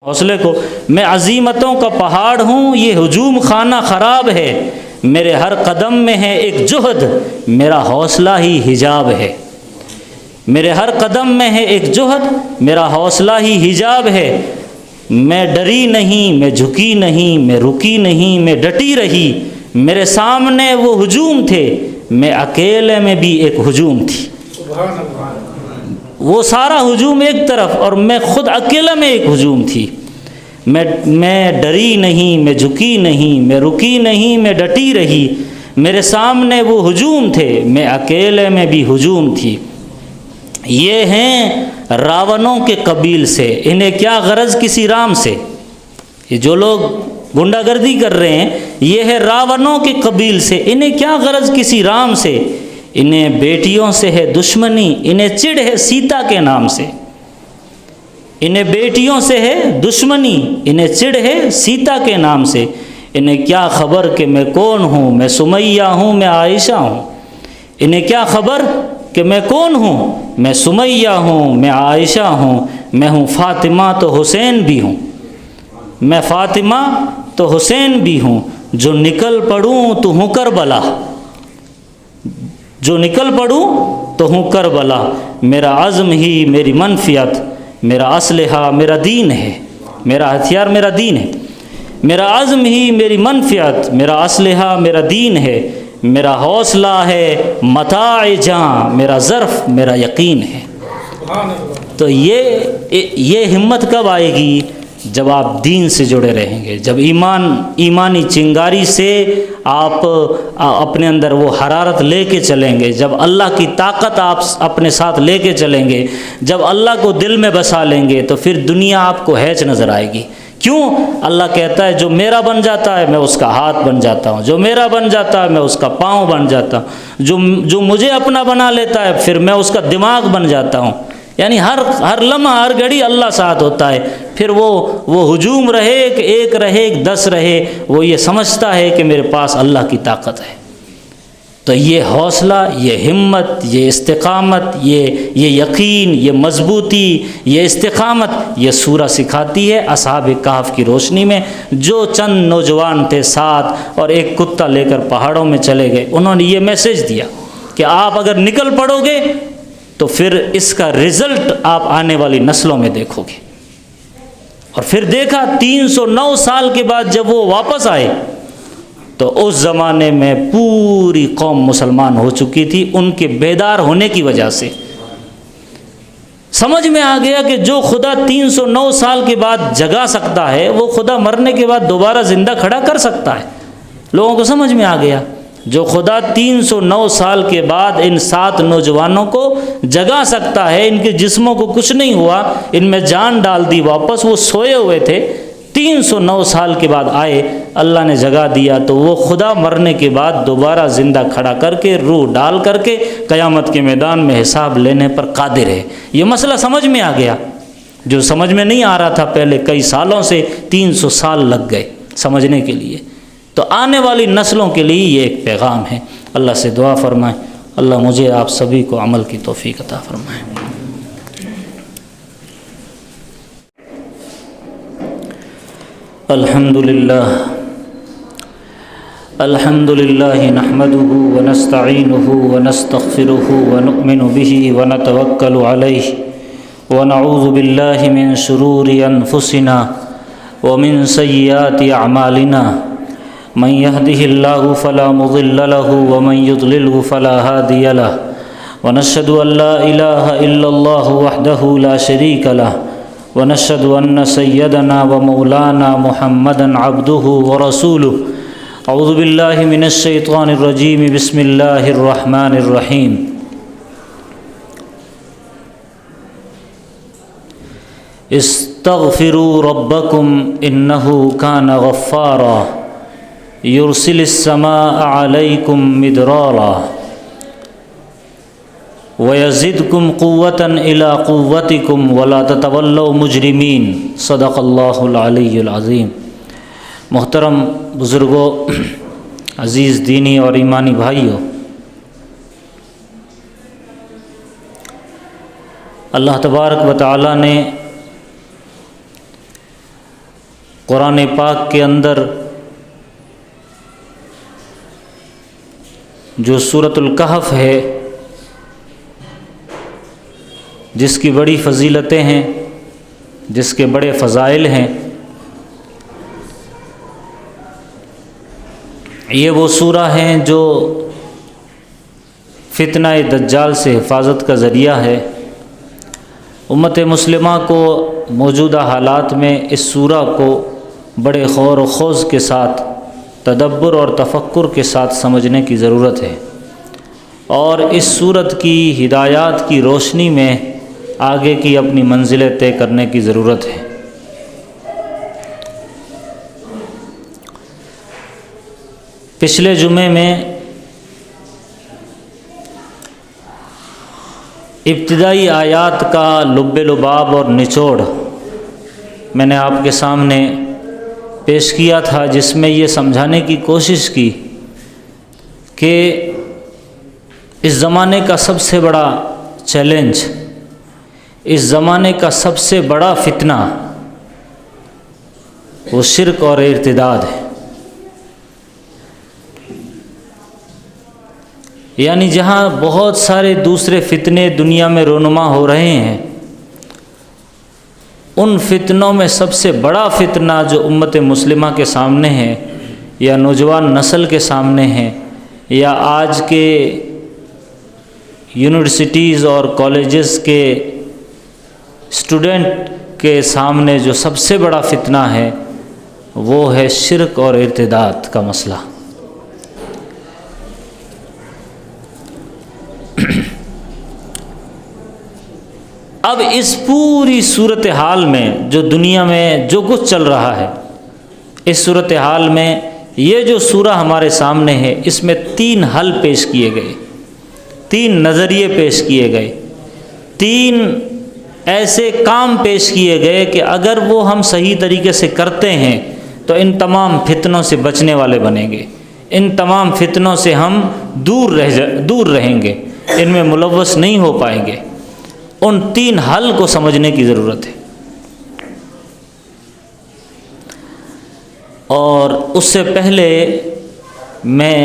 حوصلے کو، میں عزیمتوں کا پہاڑ ہوں، یہ ہجوم خانہ خراب ہے، میرے ہر قدم میں ہے ایک جہد، میرا حوصلہ ہی حجاب ہے۔ میرے ہر قدم میں ہے ایک جہد، میرا حوصلہ ہی حجاب ہے۔ میں ڈری نہیں، میں جھکی نہیں، میں رکی نہیں، میں ڈٹی رہی۔ میرے سامنے وہ ہجوم تھے، میں اکیلے میں بھی ایک ہجوم تھی۔ وہ سارا ہجوم ایک طرف اور میں خود اکیلا میں ایک ہجوم تھی۔ میں ڈری نہیں، میں جھکی نہیں، میں رکی نہیں، میں ڈٹی رہی۔ میرے سامنے وہ ہجوم تھے، میں اکیلے میں بھی ہجوم تھی۔ یہ ہیں راونوں کے قبیل سے، انہیں کیا غرض کسی رام سے۔ یہ جو لوگ غنڈہ گردی کر رہے ہیں، یہ ہے راونوں کے قبیل سے، انہیں کیا غرض کسی رام سے۔ انہیں بیٹیوں سے ہے دشمنی، انہیں چڑ ہے سیتا کے نام سے۔ انہیں بیٹیوں سے ہے دشمنی، انہیں چڑ ہے سیتا کے نام سے۔ انہیں کیا خبر کہ میں کون ہوں، میں سمیہ ہوں، میں عائشہ ہوں۔ انہیں کیا خبر کہ میں کون ہوں، میں سمیہ ہوں، میں عائشہ ہوں، میں ہوں فاطمہ تو حسین بھی ہوں۔ میں فاطمہ تو حسین بھی ہوں، جو نکل پڑوں تو ہوں کربلا، جو نکل پڑوں تو ہوں کربلا۔ میرا عزم ہی میری منفیت، میرا اسلحہ میرا دین ہے، میرا ہتھیار میرا دین ہے۔ میرا عزم ہی میری منفیت، میرا اسلحہ میرا دین ہے۔ میرا حوصلہ ہے متاع جاں، میرا ظرف میرا یقین ہے۔ تو یہ ہمت کب آئے گی؟ جب آپ دین سے جڑے رہیں گے، جب ایمانی چنگاری سے آپ اپنے اندر وہ حرارت لے کے چلیں گے، جب اللہ کی طاقت آپ اپنے ساتھ لے کے چلیں گے، جب اللہ کو دل میں بسا لیں گے، تو پھر دنیا آپ کو ہیچ نظر آئے گی۔ کیوں؟ اللہ کہتا ہے جو میرا بن جاتا ہے میں اس کا ہاتھ بن جاتا ہوں، جو میرا بن جاتا ہے میں اس کا پاؤں بن جاتا ہوں، جو مجھے اپنا بنا لیتا ہے پھر میں اس کا دماغ بن جاتا ہوں۔ یعنی ہر لمحہ ہر گھڑی اللہ ساتھ ہوتا ہے۔ پھر وہ ہجوم رہے کہ ایک رہے کہ 10 رہے، وہ یہ سمجھتا ہے کہ میرے پاس اللہ کی طاقت ہے۔ تو یہ حوصلہ، یہ ہمت، یہ استقامت، یہ یقین، یہ مضبوطی، یہ استقامت، یہ سورہ سکھاتی ہے اصحاب کہف کی روشنی میں۔ جو چند نوجوان تھے ساتھ اور ایک کتا لے کر پہاڑوں میں چلے گئے، انہوں نے یہ میسج دیا کہ آپ اگر نکل پڑو گے تو پھر اس کا رزلٹ آپ آنے والی نسلوں میں دیکھو گے۔ اور پھر دیکھا 309 سال کے بعد جب وہ واپس آئے تو اس زمانے میں پوری قوم مسلمان ہو چکی تھی، ان کے بیدار ہونے کی وجہ سے۔ سمجھ میں آ گیا کہ جو خدا 309 سال کے بعد جگا سکتا ہے، وہ خدا مرنے کے بعد دوبارہ زندہ کھڑا کر سکتا ہے۔ لوگوں کو سمجھ میں آ گیا، جو خدا 309 سال کے بعد ان 7 نوجوانوں کو جگا سکتا ہے، ان کے جسموں کو کچھ نہیں ہوا، ان میں جان ڈال دی واپس، وہ سوئے ہوئے تھے، 309 سال کے بعد آئے، اللہ نے جگا دیا، تو وہ خدا مرنے کے بعد دوبارہ زندہ کھڑا کر کے روح ڈال کر کے قیامت کے میدان میں حساب لینے پر قادر ہے۔ یہ مسئلہ سمجھ میں آ گیا، جو سمجھ میں نہیں آ رہا تھا پہلے کئی سالوں سے، 300 سال لگ گئے سمجھنے کے لیے۔ تو آنے والی نسلوں کے لیے یہ ایک پیغام ہے۔ اللہ سے دعا فرمائیں، اللہ مجھے آپ سبھی کو عمل کی توفیق عطا فرمائے۔ الحمد للہ نحمده ونستعینه ونستغفره ونؤمن به ونتوکل علیہ ونعوذ باللہ من شرور انفسنا ومن سیئات اعمالنا، من يهده الله فلا مضل له ومن يضلله فلا هادي له، ونشهد أن لا إله إلا الله وحده لا شريك له، ونشهد أن سيدنا ومولانا محمدا عبده ورسوله۔ أعوذ بالله من الشيطان الرجيم، بسم الله الرحمن الرحيم۔ استغفروا ربكم إنه كان غفارا، يرسل السماء عليكم مدرارا ويزدكم قوة إلى قوتكم ولا تتولوا مجرمين، صدق اللہ العلی العظیم۔ محترم بزرگوں، عزیز دینی اور ایمانی بھائیوں، اللہ تبارک و تعالی نے قرآن پاک کے اندر جو سورۃ الکہف ہے، جس کی بڑی فضیلتیں ہیں، جس کے بڑے فضائل ہیں، یہ وہ سورہ ہیں جو فتنہ دجال سے حفاظت کا ذریعہ ہے۔ امت مسلمہ کو موجودہ حالات میں اس سورہ کو بڑے غور و خوض کے ساتھ، تدبر اور تفکر کے ساتھ سمجھنے کی ضرورت ہے، اور اس سورت کی ہدایات کی روشنی میں آگے کی اپنی منزلیں طے کرنے کی ضرورت ہے۔ پچھلے جمعے میں ابتدائی آیات کا لب لباب اور نچوڑ میں نے آپ کے سامنے پیش کیا تھا، جس میں یہ سمجھانے کی کوشش کی کہ اس زمانے کا سب سے بڑا چیلنج، اس زمانے کا سب سے بڑا فتنہ وہ شرک اور ارتداد ہے۔ یعنی جہاں بہت سارے دوسرے فتنے دنیا میں رونما ہو رہے ہیں، ان فتنوں میں سب سے بڑا فتنہ جو امت مسلمہ کے سامنے ہے، یا نوجوان نسل کے سامنے ہے، یا آج کے یونیورسٹیز اور کالجز کے اسٹوڈنٹ کے سامنے جو سب سے بڑا فتنہ ہے، وہ ہے شرک اور ارتداد کا مسئلہ۔ اب اس پوری صورتحال میں جو دنیا میں جو کچھ چل رہا ہے، اس صورتحال میں یہ جو سورہ ہمارے سامنے ہے، اس میں 3 حل پیش کیے گئے، 3 نظریے پیش کیے گئے، 3 ایسے کام پیش کیے گئے کہ اگر وہ ہم صحیح طریقے سے کرتے ہیں تو ان تمام فتنوں سے بچنے والے بنیں گے، ان تمام فتنوں سے ہم دور رہیں گے، ان میں ملوث نہیں ہو پائیں گے۔ ان 3 حل کو سمجھنے کی ضرورت ہے، اور اس سے پہلے میں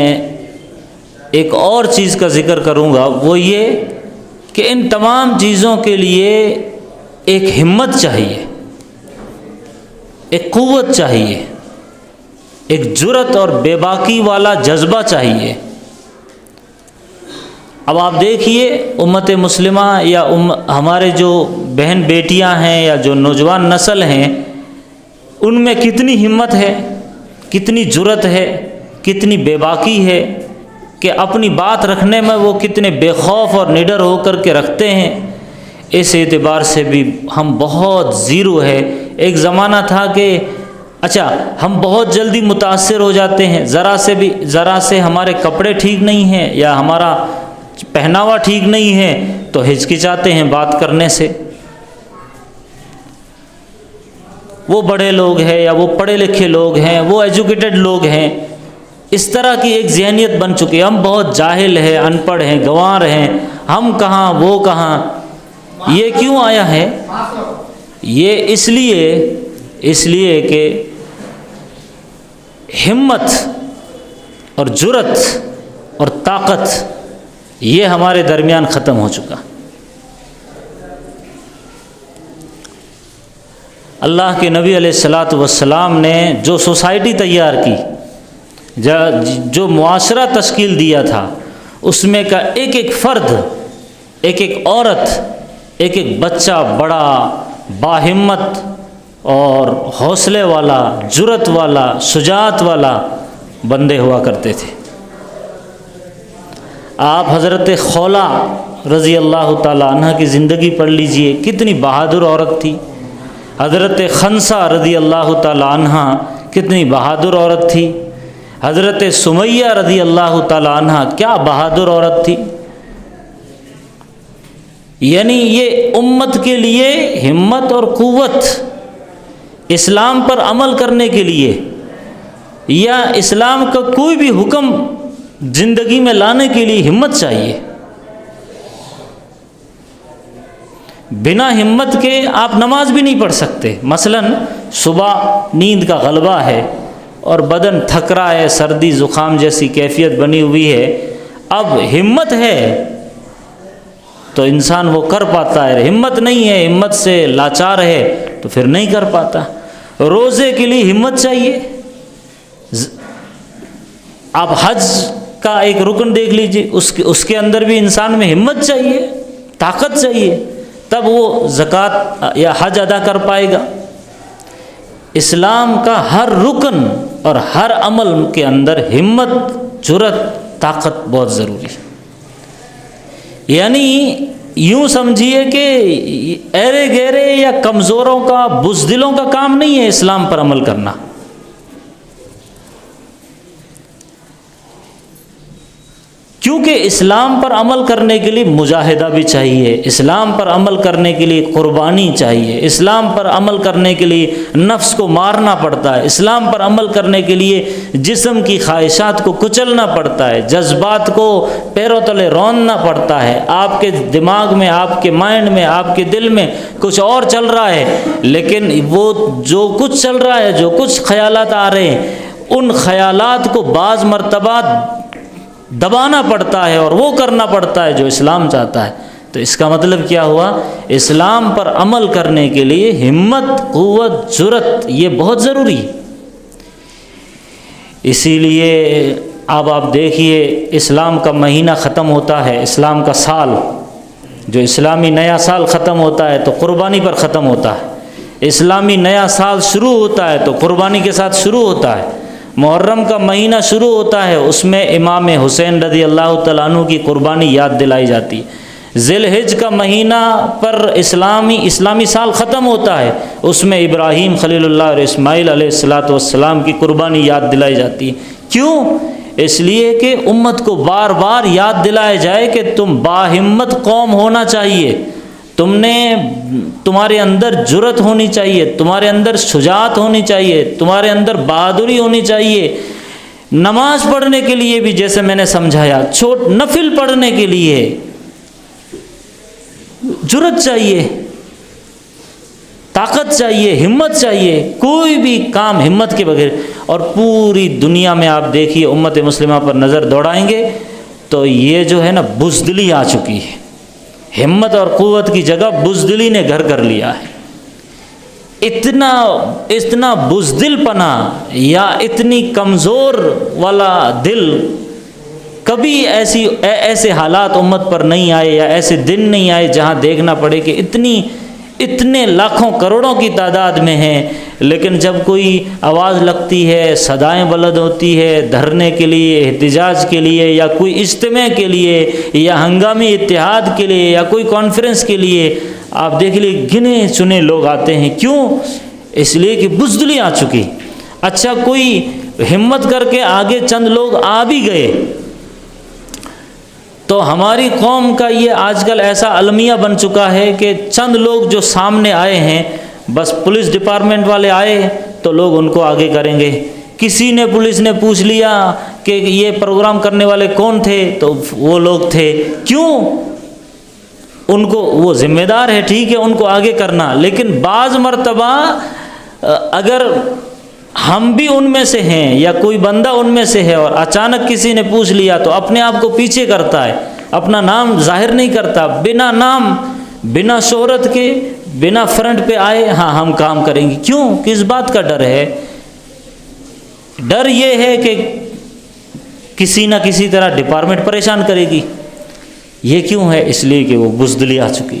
ایک اور چیز کا ذکر کروں گا، وہ یہ کہ ان تمام چیزوں کے لیے ایک ہمت چاہیے، ایک قوت چاہیے، ایک جرأت اور بے باکی والا جذبہ چاہیے۔ اب آپ دیکھیے امت مسلمہ یا ہمارے جو بہن بیٹیاں ہیں یا جو نوجوان نسل ہیں، ان میں کتنی ہمت ہے، کتنی جرأت ہے، کتنی بے باکی ہے کہ اپنی بات رکھنے میں وہ کتنے بے خوف اور نڈر ہو کر کے رکھتے ہیں۔ اس اعتبار سے بھی ہم بہت زیرو ہے۔ ایک زمانہ تھا کہ ہم بہت جلدی متاثر ہو جاتے ہیں، ذرا سے ہمارے کپڑے ٹھیک نہیں ہیں یا ہمارا پہناوا ٹھیک نہیں ہے تو ہچکچاتے ہیں بات کرنے سے۔ وہ بڑے لوگ ہیں یا وہ پڑھے لکھے لوگ ہیں، وہ ایجوکیٹڈ لوگ ہیں، اس طرح کی ایک ذہنیت بن چکی ہے۔ ہم بہت جاہل ہیں، ان پڑھ ہیں، گنوار ہیں، ہم کہاں وہ کہاں۔ یہ کیوں آیا ہے؟ یہ اس لیے کہ ہمت اور جرأت اور طاقت یہ ہمارے درمیان ختم ہو چکا۔ اللہ کے نبی علیہ الصلاۃ والسلام نے جو سوسائٹی تیار کی، جو معاشرہ تشکیل دیا تھا، اس میں کا ایک ایک فرد، ایک ایک عورت، ایک ایک بچہ بڑا باہمت اور حوصلے والا، جرأت والا، شجاعت والا بندے ہوا کرتے تھے۔ آپ حضرت خولہ رضی اللہ تعالیٰ عنہ کی زندگی پڑھ لیجئے، کتنی بہادر عورت تھی۔ حضرت خنسہ رضی اللہ تعالیٰ عنہ کتنی بہادر عورت تھی۔ حضرت سمیہ رضی اللہ تعالیٰ عنہ کیا بہادر عورت تھی۔ یعنی یہ امت کے لیے ہمت اور قوت، اسلام پر عمل کرنے کے لیے یا اسلام کا کوئی بھی حکم زندگی میں لانے کے لیے ہمت چاہیے۔ بنا ہمت کے آپ نماز بھی نہیں پڑھ سکتے۔ مثلاً صبح نیند کا غلبہ ہے اور بدن تھک رہا ہے، سردی زکام جیسی کیفیت بنی ہوئی ہے، اب ہمت ہے تو انسان وہ کر پاتا ہے، ہمت نہیں ہے، ہمت سے لاچار ہے تو پھر نہیں کر پاتا۔ روزے کے لیے ہمت چاہیے۔ آپ حج کا ایک رکن دیکھ لیجئے، اس کے اندر بھی انسان میں ہمت چاہیے، طاقت چاہیے، تب وہ زکوٰۃ یا حج ادا کر پائے گا۔ اسلام کا ہر رکن اور ہر عمل کے اندر ہمت، جرأت، طاقت بہت ضروری ہے۔ یعنی یوں سمجھیے کہ ایرے گہرے یا کمزوروں کا، بزدلوں کا کام نہیں ہے اسلام پر عمل کرنا۔ کیونکہ اسلام پر عمل کرنے کے لیے مجاہدہ بھی چاہیے، اسلام پر عمل کرنے کے لیے قربانی چاہیے، اسلام پر عمل کرنے کے لیے نفس کو مارنا پڑتا ہے، اسلام پر عمل کرنے کے لیے جسم کی خواہشات کو کچلنا پڑتا ہے، جذبات کو پیروں تلے روننا پڑتا ہے۔ آپ کے دماغ میں، آپ کے مائنڈ میں، آپ کے دل میں کچھ اور چل رہا ہے، لیکن وہ جو کچھ چل رہا ہے، جو کچھ خیالات آ رہے ہیں، ان خیالات کو بعض مرتبہ دبانا پڑتا ہے اور وہ کرنا پڑتا ہے جو اسلام چاہتا ہے۔ تو اس کا مطلب کیا ہوا؟ اسلام پر عمل کرنے کے لیے ہمت، قوت، جرأت یہ بہت ضروری ہے۔ اسی لیے اب آپ دیکھیے، اسلام کا مہینہ ختم ہوتا ہے، اسلام کا سال، جو اسلامی نیا سال ختم ہوتا ہے تو قربانی پر ختم ہوتا ہے، اسلامی نیا سال شروع ہوتا ہے تو قربانی کے ساتھ شروع ہوتا ہے۔ محرم کا مہینہ شروع ہوتا ہے، اس میں امام حسین رضی اللہ تعالیٰ عنہ کی قربانی یاد دلائی جاتی ہے۔ ذی الحجہ کا مہینہ پر اسلامی سال ختم ہوتا ہے، اس میں ابراہیم خلیل اللہ اور اسماعیل علیہ السلام کی قربانی یاد دلائی جاتی ہے۔ کیوں؟ اس لیے کہ امت کو بار بار یاد دلایا جائے کہ تم باہمت قوم ہونا چاہیے، تمہارے اندر جرأت ہونی چاہیے، تمہارے اندر شجاعت ہونی چاہیے، تمہارے اندر بہادری ہونی چاہیے۔ نماز پڑھنے کے لیے بھی جیسے میں نے سمجھایا، نفل پڑھنے کے لیے جرأت چاہیے، طاقت چاہیے، ہمت چاہیے۔ کوئی بھی کام ہمت کے بغیر، اور پوری دنیا میں آپ دیکھیے امت مسلمہ پر نظر دوڑائیں گے تو یہ جو ہے نا بزدلی آ چکی ہے۔ ہمت اور قوت کی جگہ بزدلی نے گھر کر لیا ہے۔ اتنا بزدل پنا یا اتنی کمزور والا دل، کبھی ایسے حالات امت پر نہیں آئے یا ایسے دن نہیں آئے جہاں دیکھنا پڑے کہ اتنے لاکھوں کروڑوں کی تعداد میں ہیں، لیکن جب کوئی آواز لگتی ہے، صدائیں بلند ہوتی ہے دھرنے کے لیے، احتجاج کے لیے، یا کوئی اجتماع کے لیے، یا ہنگامی اتحاد کے لیے، یا کوئی کانفرنس کے لیے، آپ دیکھ لیے گنے چنے لوگ آتے ہیں۔ کیوں؟ اس لیے کہ بزدلی آ چکی۔ اچھا، کوئی ہمت کر کے آگے چند لوگ آ بھی گئے تو ہماری قوم کا یہ آج کل ایسا المیہ بن چکا ہے کہ چند لوگ جو سامنے آئے ہیں، بس پولیس ڈپارٹمنٹ والے آئے تو لوگ ان کو آگے کریں گے۔ کسی نے، پولیس نے پوچھ لیا کہ یہ پروگرام کرنے والے کون تھے تو وہ لوگ تھے۔ کیوں؟ ان کو وہ ذمہ دار ہے، ٹھیک ہے، ان کو آگے کرنا، لیکن بعض مرتبہ اگر ہم بھی ان میں سے ہیں یا کوئی بندہ ان میں سے ہے اور اچانک کسی نے پوچھ لیا تو اپنے آپ کو پیچھے کرتا ہے، اپنا نام ظاہر نہیں کرتا، بنا نام، بنا شہرت کے، بنا فرنٹ پہ آئے، ہاں ہم کام کریں گے۔ کیوں؟ کس بات کا ڈر ہے؟ ڈر یہ ہے کہ کسی نہ کسی طرح ڈپارٹمنٹ پریشان کرے گی۔ یہ کیوں ہے؟ اس لیے کہ وہ بزدلی آ چکی۔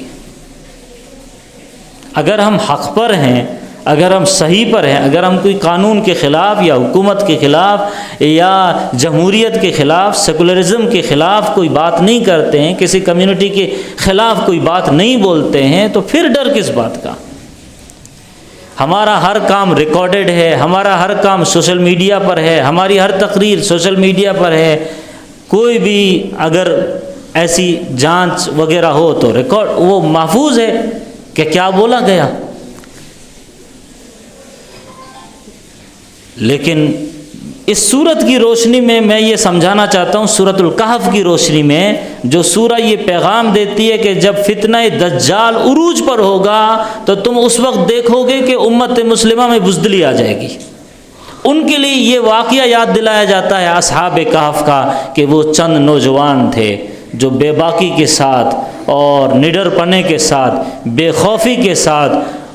اگر ہم حق پر ہیں، اگر ہم صحیح پر ہیں، اگر ہم کوئی قانون کے خلاف یا حکومت کے خلاف یا جمہوریت کے خلاف، سیکولرزم کے خلاف کوئی بات نہیں کرتے ہیں، کسی کمیونٹی کے خلاف کوئی بات نہیں بولتے ہیں، تو پھر ڈر کس بات کا؟ ہمارا ہر کام ریکارڈڈ ہے، ہمارا ہر کام سوشل میڈیا پر ہے، ہماری ہر تقریر سوشل میڈیا پر ہے۔ کوئی بھی اگر ایسی جانچ وغیرہ ہو تو ریکارڈ وہ محفوظ ہے کہ کیا بولا گیا۔ لیکن اس صورت کی روشنی میں یہ سمجھانا چاہتا ہوں، سورۃ الکہف کی روشنی میں جو سورہ یہ پیغام دیتی ہے کہ جب فتنہ دجال عروج پر ہوگا تو تم اس وقت دیکھو گے کہ امت مسلمہ میں بزدلی آ جائے گی۔ ان کے لیے یہ واقعہ یاد دلایا جاتا ہے اصحاب کہف کا کہ وہ چند نوجوان تھے جو بے باکی کے ساتھ اور نڈر پنے کے ساتھ، بے خوفی کے ساتھ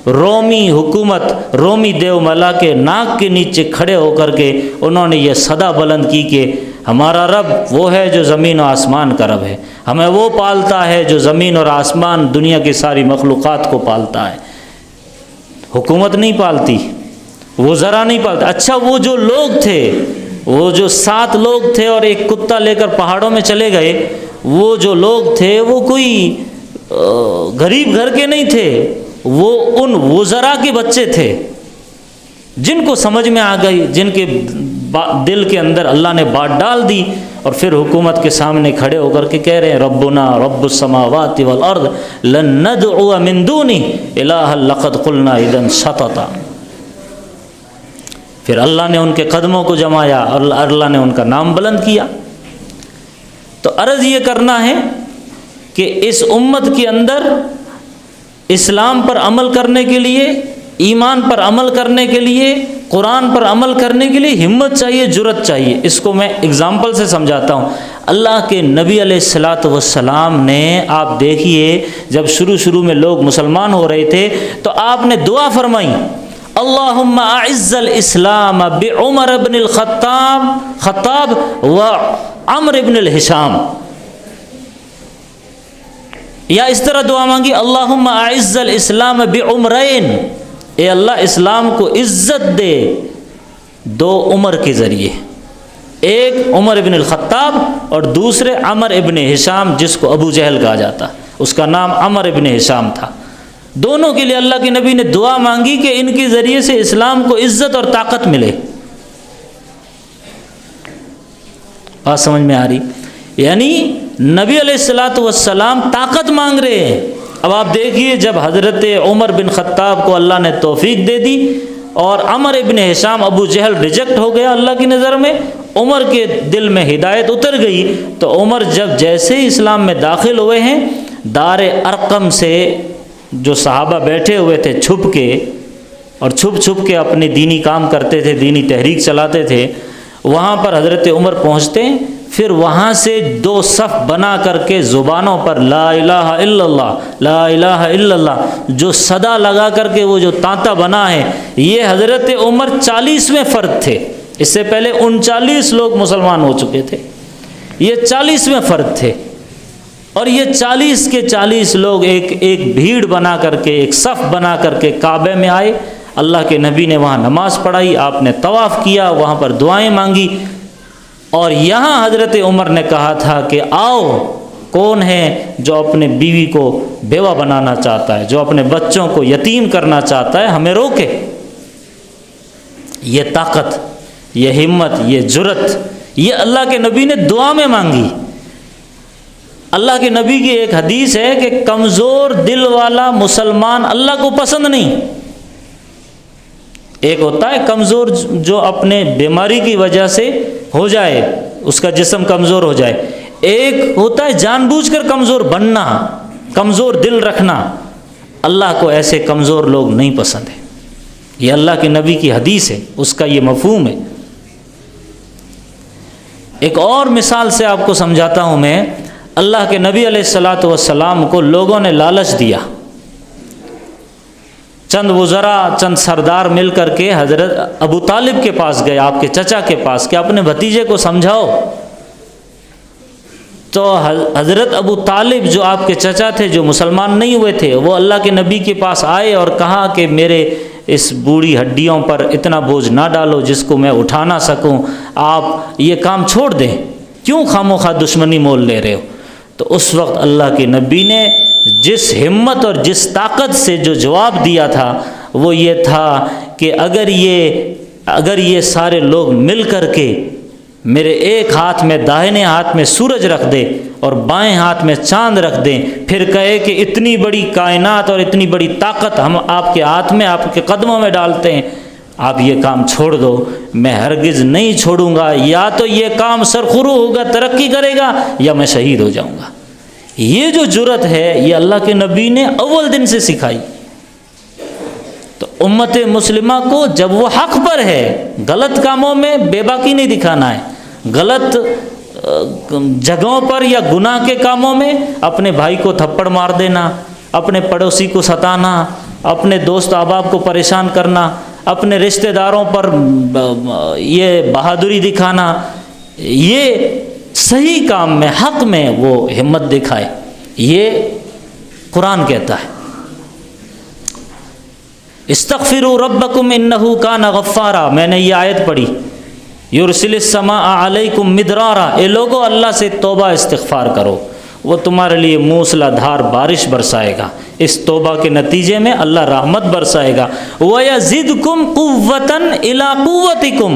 رومی حکومت، رومی دیوملا کے ناک کے نیچے کھڑے ہو کر کے انہوں نے یہ صدا بلند کی کہ ہمارا رب وہ ہے جو زمین و آسمان کا رب ہے، ہمیں وہ پالتا ہے جو زمین اور آسمان دنیا کی ساری مخلوقات کو پالتا ہے، حکومت نہیں پالتی، وزراء نہیں پالتا۔ اچھا وہ جو لوگ تھے، وہ جو 7 لوگ تھے اور ایک کتا لے کر پہاڑوں میں چلے گئے، وہ جو لوگ تھے وہ کوئی غریب گھر کے نہیں تھے، وہ ان وزراء کے بچے تھے جن کو سمجھ میں آ گئی، جن کے دل کے اندر اللہ نے بات ڈال دی، اور پھر حکومت کے سامنے کھڑے ہو کر کے کہہ رہے ہیں ربنا رب السماوات والارض لن ندعو من دونہ الہا لقد قلنا اذا شططا۔ پھر اللہ نے ان کے قدموں کو جمایا اور اللہ نے ان کا نام بلند کیا۔ تو عرض یہ کرنا ہے کہ اس امت کے اندر اسلام پر عمل کرنے کے لیے، ایمان پر عمل کرنے کے لیے، قرآن پر عمل کرنے کے لیے ہمت چاہیے، جرأت چاہیے۔ اس کو میں اگزامپل سے سمجھاتا ہوں۔ اللہ کے نبی علیہ السلام نے، آپ دیکھیے جب شروع میں لوگ مسلمان ہو رہے تھے تو آپ نے دعا فرمائی اللہم اعز الاسلام بعمر بن الخطاب و عمر بن الہشام، یا اس طرح دعا مانگی اللہم اعز الاسلام بعمرین، اے اللہ اسلام کو عزت دے 2 عمر کے ذریعے، ایک عمر ابن الخطاب اور دوسرے عمر ابن ہشام جس کو ابو جہل کہا جاتا، اس کا نام عمر ابن ہشام تھا۔ دونوں کے لیے اللہ کے نبی نے دعا مانگی کہ ان کے ذریعے سے اسلام کو عزت اور طاقت ملے۔ بات سمجھ میں آ رہی؟ یعنی نبی علیہ السلام طاقت مانگ رہے ہیں۔ اب آپ دیکھیے جب حضرت عمر بن خطاب کو اللہ نے توفیق دے دی اور عمر ابن ہشام ابو جہل ریجیکٹ ہو گیا اللہ کی نظر میں، عمر کے دل میں ہدایت اتر گئی، تو عمر جب جیسے ہی اسلام میں داخل ہوئے ہیں، دار ارقم سے جو صحابہ بیٹھے ہوئے تھے چھپ کے اپنے دینی کام کرتے تھے، دینی تحریک چلاتے تھے، وہاں پر حضرت عمر پہنچتے، پھر وہاں سے 2 صف بنا کر کے زبانوں پر لا الہ الا اللہ، لا الہ الا اللہ جو صدا لگا کر کے وہ جو تانتا بنا ہے، یہ حضرت عمر 40ویں فرد تھے۔ اس سے پہلے 39 لوگ مسلمان ہو چکے تھے، یہ 40ویں فرد تھے، اور یہ 40 کے 40 لوگ ایک بھیڑ بنا کر کے، ایک صف بنا کر کے کعبے میں آئے۔ اللہ کے نبی نے وہاں نماز پڑھائی، آپ نے طواف کیا، وہاں پر دعائیں مانگی، اور یہاں حضرت عمر نے کہا تھا کہ آؤ، کون ہے جو اپنے بیوی کو بیوہ بنانا چاہتا ہے، جو اپنے بچوں کو یتیم کرنا چاہتا ہے، ہمیں روکے۔ یہ طاقت، یہ ہمت، یہ جرأت، یہ اللہ کے نبی نے دعا میں مانگی۔ اللہ کے نبی کی ایک حدیث ہے کہ کمزور دل والا مسلمان اللہ کو پسند نہیں۔ ایک ہوتا ہے کمزور جو اپنے بیماری کی وجہ سے ہو جائے، اس کا جسم کمزور ہو جائے، ایک ہوتا ہے جان بوجھ کر کمزور بننا، کمزور دل رکھنا۔ اللہ کو ایسے کمزور لوگ نہیں پسند ہیں، یہ اللہ کے نبی کی حدیث ہے، اس کا یہ مفہوم ہے۔ ایک اور مثال سے آپ کو سمجھاتا ہوں میں۔ اللہ کے نبی علیہ السلام کو لوگوں نے لالچ دیا، چند وزراء، چند سردار مل کر کے حضرت ابو طالب کے پاس گئے، آپ کے چچا کے پاس، کہ اپنے بھتیجے کو سمجھاؤ۔ تو حضرت ابو طالب جو آپ کے چچا تھے، جو مسلمان نہیں ہوئے تھے، وہ اللہ کے نبی کے پاس آئے اور کہا کہ میرے اس بوڑھی ہڈیوں پر اتنا بوجھ نہ ڈالو جس کو میں اٹھا نہ سکوں، آپ یہ کام چھوڑ دیں، کیوں خاموخواہ دشمنی مول لے رہے ہو؟ تو اس وقت اللہ کے نبی نے جس ہمت اور جس طاقت سے جو جواب دیا تھا وہ یہ تھا کہ اگر یہ سارے لوگ مل کر کے میرے ایک ہاتھ میں، داہنے ہاتھ میں سورج رکھ دے اور بائیں ہاتھ میں چاند رکھ دیں، پھر کہے کہ اتنی بڑی کائنات اور اتنی بڑی طاقت ہم آپ کے ہاتھ میں، آپ کے قدموں میں ڈالتے ہیں، آپ یہ کام چھوڑ دو، میں ہرگز نہیں چھوڑوں گا، یا تو یہ کام سرخرو ہوگا، ترقی کرے گا، یا میں شہید ہو جاؤں گا۔ یہ جو جرأت ہے یہ اللہ کے نبی نے اول دن سے سکھائی۔ تو امت مسلمہ کو جب وہ حق پر ہے، غلط کاموں میں بے باکی نہیں دکھانا ہے، غلط جگہوں پر یا گناہ کے کاموں میں اپنے بھائی کو تھپڑ مار دینا، اپنے پڑوسی کو ستانا، اپنے دوست احباب کو پریشان کرنا، اپنے رشتہ داروں پر یہ بہادری دکھانا، یہ صحیح کام میں حق میں وہ ہمت دکھائے، یہ قرآن کہتا ہے۔ استغفروا ربکم انہ کان غفارا، میں نے یہ آیت پڑھی، یرسل السماء علیکم مدرارا، اے لوگو اللہ سے توبہ استغفار کرو، وہ تمہارے لیے موسلا دھار بارش برسائے گا، اس توبہ کے نتیجے میں اللہ رحمت برسائے گا۔ وَيَزِدْكُمْ قُوَّةً إِلَىٰ قُوَّتِكُمْ،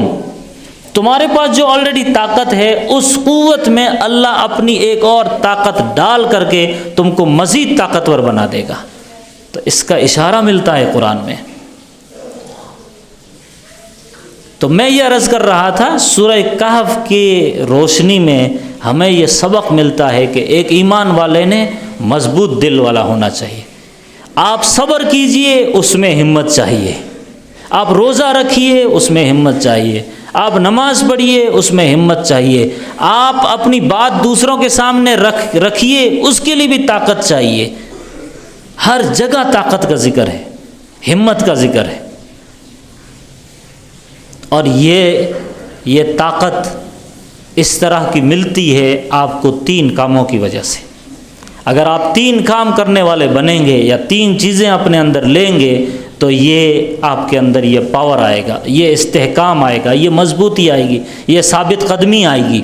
تمہارے پاس جو آلریڈی طاقت ہے اس قوت میں اللہ اپنی ایک اور طاقت ڈال کر کے تم کو مزید طاقتور بنا دے گا۔ تو اس کا اشارہ ملتا ہے قرآن میں۔ تو میں یہ عرض کر رہا تھا، سورہ کہف کی روشنی میں ہمیں یہ سبق ملتا ہے کہ ایک ایمان والے نے مضبوط دل والا ہونا چاہیے۔ آپ صبر کیجئے، اس میں ہمت چاہیے، آپ روزہ رکھیے، اس میں ہمت چاہیے، آپ نماز پڑھیے، اس میں ہمت چاہیے، آپ اپنی بات دوسروں کے سامنے رکھیے، اس کے لیے بھی طاقت چاہیے۔ ہر جگہ طاقت کا ذکر ہے، ہمت کا ذکر ہے، اور یہ طاقت اس طرح کی ملتی ہے آپ کو 3 کاموں کی وجہ سے۔ اگر آپ 3 کام کرنے والے بنیں گے یا 3 چیزیں اپنے اندر لیں گے تو یہ آپ کے اندر یہ پاور آئے گا، یہ استحکام آئے گا، یہ مضبوطی آئے گی، یہ ثابت قدمی آئے گی۔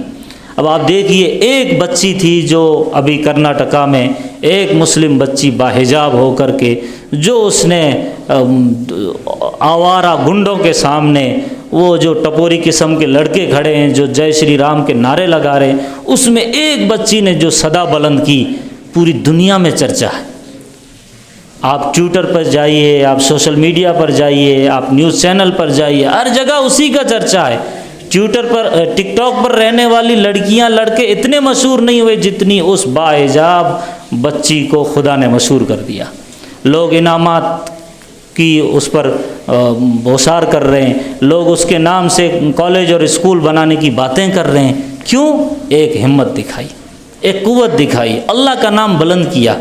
اب آپ دیکھیے، ایک بچی تھی جو ابھی کرناٹکا میں، ایک مسلم بچی باحجاب ہو کر کے، جو اس نے آوارہ گنڈوں کے سامنے، وہ جو ٹپوری قسم کے لڑکے کھڑے ہیں جو جے شری رام کے نعرے لگا رہے ہیں، اس میں ایک بچی نے جو صدا بلند کی، پوری دنیا میں چرچا ہے۔ آپ ٹویٹر پر جائیے، آپ سوشل میڈیا پر جائیے، آپ نیوز چینل پر جائیے، ہر جگہ اسی کا چرچا ہے۔ ٹویٹر پر، ٹک ٹاک پر رہنے والی لڑکیاں لڑکے اتنے مشہور نہیں ہوئے جتنی اس باحجاب بچی کو خدا نے مشہور کر دیا۔ لوگ انعامات کی اس پر بوسار کر رہے ہیں، لوگ اس کے نام سے کالج اور اسکول بنانے کی باتیں کر رہے ہیں۔ کیوں؟ ایک ہمت دکھائی، ایک قوت دکھائی، اللہ کا نام بلند کیا۔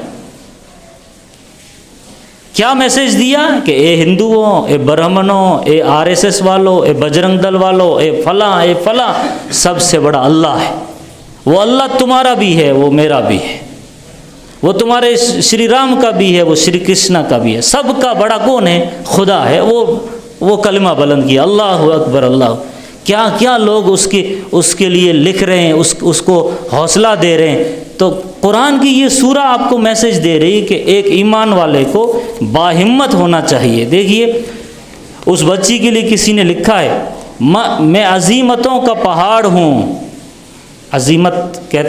کیا میسج دیا کہ اے ہندوؤں، اے برہمنوں، اے RSS والوں، اے بجرنگ دل والوں، اے فلاں، سب سے بڑا اللہ ہے۔ وہ اللہ تمہارا بھی ہے، وہ میرا بھی ہے، وہ تمہارے شری رام کا بھی ہے، وہ شری کرشنا کا بھی ہے، سب کا بڑا کون ہے؟ خدا ہے۔ وہ کلمہ بلند کیا، اللہ اکبر، اللہ۔ کیا کیا لوگ اس کے لیے لکھ رہے ہیں، اس کو حوصلہ دے رہے ہیں۔ تو قرآن کی یہ سورہ آپ کو میسج دے رہی کہ ایک ایمان والے کو باہمت ہونا چاہیے۔ دیکھیے، اس بچی کے لیے کسی نے لکھا ہے، میں عزیمتوں کا پہاڑ ہوں۔ عزیمت کہتے